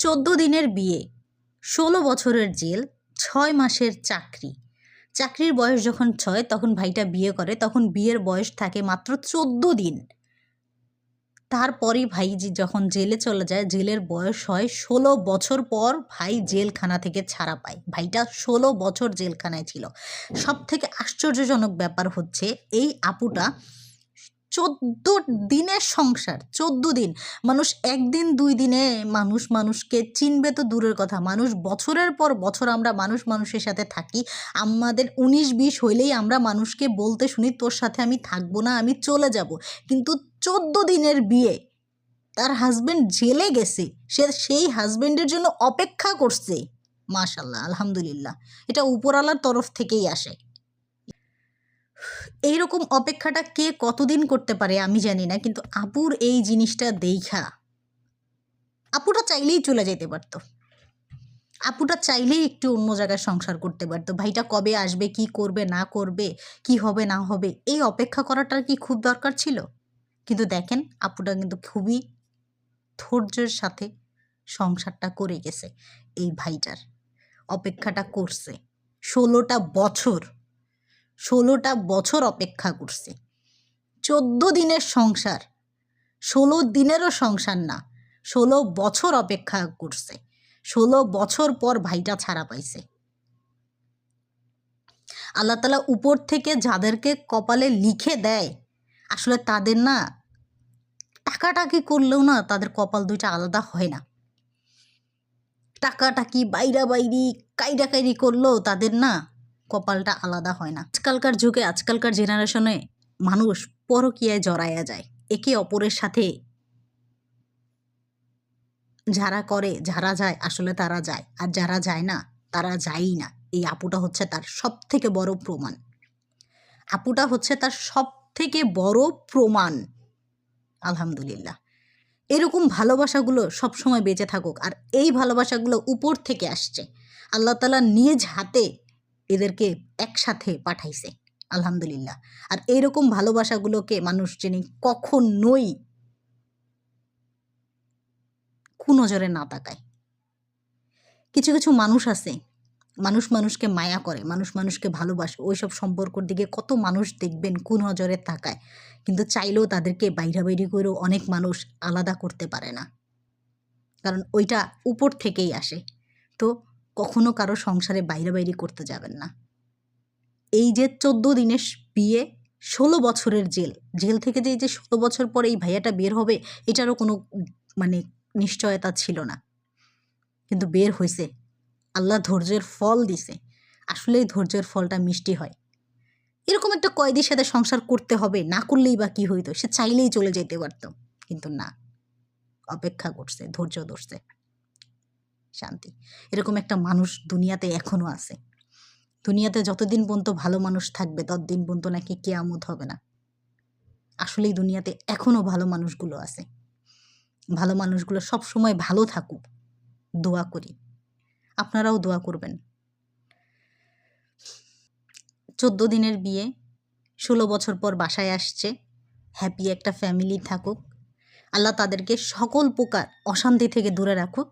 14 দিনের বিয়ে, 16 বছরের জেল, 6 মাসের চাকরি। চাকরির বয়স যখন 6 তখন ভাইটা বিয়ে করে, তখন বিয়ের বয়স থাকে মাত্র 14 দিন। তারপরই ভাই যখন জেলে চলে যায়, জেলের বয়স হয় 16 বছর পর ভাই জেলখানা থেকে ছাড়া পায়। ভাইটা 16 বছর জেলখানায় ছিল। সব থেকে আশ্চর্যজনক ব্যাপার হচ্ছে এই আপুটা 14 দিনের সংসার, 14 দিন। মানুষ একদিন 2 দিনে মানুষকে চিনবে তো দূরের কথা, মানুষ বছরের পর বছর আমরা মানুষের সাথে থাকি। আমাদের 19-20 হইলেই আমরা মানুষকে বলতে শুনি তোর সাথে আমি থাকবো না, আমি চলে যাব। কিন্তু 14 দিনের বিয়ে, তার হাজব্যান্ড জেলে গেছে, সে সেই হাজব্যান্ডের জন্য অপেক্ষা করছে। মাশাআল্লাহ, আলহামদুলিল্লাহ, এটা উপরওয়ালার তরফ থেকেই আসে। এইরকম অপেক্ষাটা কে কতদিন করতে পারে আমি জানি না, কিন্তু আপুর এই জিনিসটা দেখা আপুটা চাইলেই চলে যেতে পারতো। আপুটা চাইলেই একটু অন্য জায়গায় সংসার করতে পারতো। ভাইটা কবে আসবে, কি করবে না করবে, কি হবে না হবে, এই অপেক্ষা করাটার কি খুব দরকার ছিল? কিন্তু দেখেন, আপুটা কিন্তু খুবই ধৈর্যের সাথে সংসারটা করে গেছে। এই ভাইটার অপেক্ষাটা করছে 16টা বছর অপেক্ষা করছে। 14 দিনের সংসার, 16 দিনেরও সংসার না, 16 বছর অপেক্ষা করছে। 16 বছর পর ভাইটা ছাড়া পাইছে। আল্লাহ তাআলা উপর থেকে যাদেরকে কপালে লিখে দেয়, আসলে তাদের না টাকাটাকি করলেও না তাদের কপাল দুইটা আলাদা হয় না। টাকাটাকি বাইরি কাইরি করলেও তাদের না কপালটা আলাদা হয় না। আজকালকার যুগে, আজকালকার জেনারেশনে মানুষ পরকীয়ায় জড়াইয়া যায়। একে অপরের সাথে যারা করে, যারা যায়, আসলে তারা যায়, আর যারা যায় না তারা যায়ই না। এই আপুটা হচ্ছে তার সব থেকে বড় প্রমাণ। আপুটা হচ্ছে তার সব থেকে বড় প্রমাণ। আলহামদুলিল্লাহ, এরকম ভালোবাসাগুলো সবসময় বেঁচে থাকুক। আর এই ভালোবাসাগুলো উপর থেকে আসছে, আল্লাহ তাআলা নিজ হাতে এদেরকে একসাথে পাঠাইছে। আলহামদুলিল্লাহ। আর এইরকম ভালোবাসাগুলোকে মানুষ যিনি কখনোই কুনজরে না তাকায়। কিছু কিছু মানুষ আছে, মানুষকে মায়া করে, মানুষকে ভালোবাসে, ওইসব সম্পর্কর দিকে কত মানুষ দেখবেন কুনজরে তাকায়, কিন্তু চাইলেও তাদেরকে বাইরাবাইরি করেও অনেক মানুষ আলাদা করতে পারে না, কারণ ওইটা উপর থেকেই আসে। তো কখনো কারো সংসারে বাইরাবাইরি করতে যাবেন না। এই যে 14 দিনের বিয়ে, 16 বছরের জেল থেকে যে 16 বছর পরে এই ভাইয়াটা বের হবে, এটারও কোনো নিশ্চয়তা ছিল না, কিন্তু বের হয়েছে। আল্লাহ ধৈর্যের ফল দিছে। আসলেই ধৈর্যের ফলটা মিষ্টি হয়। এরকম একটা কয়েদির সাথে সংসার করতে হবে, না করলেই বা কি হইতো, সে চাইলেই চলে যেতে পারতো, কিন্তু না, অপেক্ষা করছে, ধৈর্য ধরছে। শান্তি। এরকম একটা মানুষ দুনিয়াতে এখনো আছে। দুনিয়াতে যতদিন পর্যন্ত ভালো মানুষ থাকবে ততদিন পর্যন্ত নাকি কিয়ামত হবে না। আসলেই দুনিয়াতে এখনো ভালো মানুষগুলো আছে। ভালো মানুষগুলো সবসময় ভালো থাকুক, দোয়া করি। আপনারাও দোয়া করবেন। 14 দিনের বিয়ে, 16 বছর পর বাসায় আসছে। হ্যাপি একটা ফ্যামিলি থাকুক। আল্লাহ তাদেরকে সকল প্রকার অশান্তি থেকে দূরে রাখুক।